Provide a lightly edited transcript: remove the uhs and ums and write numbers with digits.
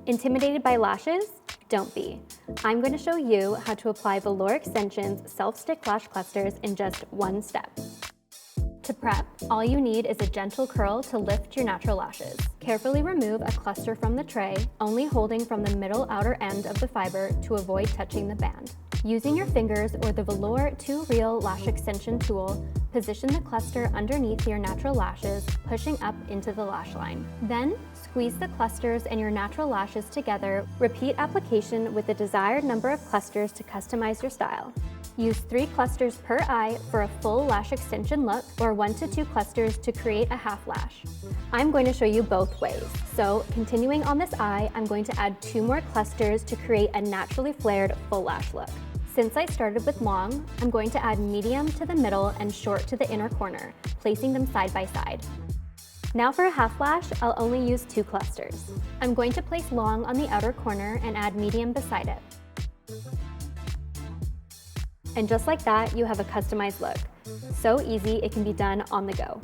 Intimidated by lashes? Don't be. I'm going to show you how to apply Velour-Xtensions Self-Stick Lash Clusters in just one step. To prep, all you need is a gentle curl to lift your natural lashes. Carefully remove a cluster from the tray, only holding from the middle outer end of the fiber to avoid touching the band. Using your fingers or the Velour 2 Reel Lash Extension tool, position the cluster underneath your natural lashes, pushing up into the lash line. Then, squeeze the clusters and your natural lashes together. Repeat application with the desired number of clusters to customize your style. Use 3 clusters per eye for a full lash extension look, or 1 to 2 clusters to create a half lash. I'm going to show you both ways. So, continuing on this eye, I'm going to add 2 more clusters to create a naturally flared full lash look. Since I started with long, I'm going to add medium to the middle and short to the inner corner, placing them side by side. Now for a half lash, I'll only use 2 clusters. I'm going to place long on the outer corner and add medium beside it. And just like that, you have a customized look. So easy, it can be done on the go.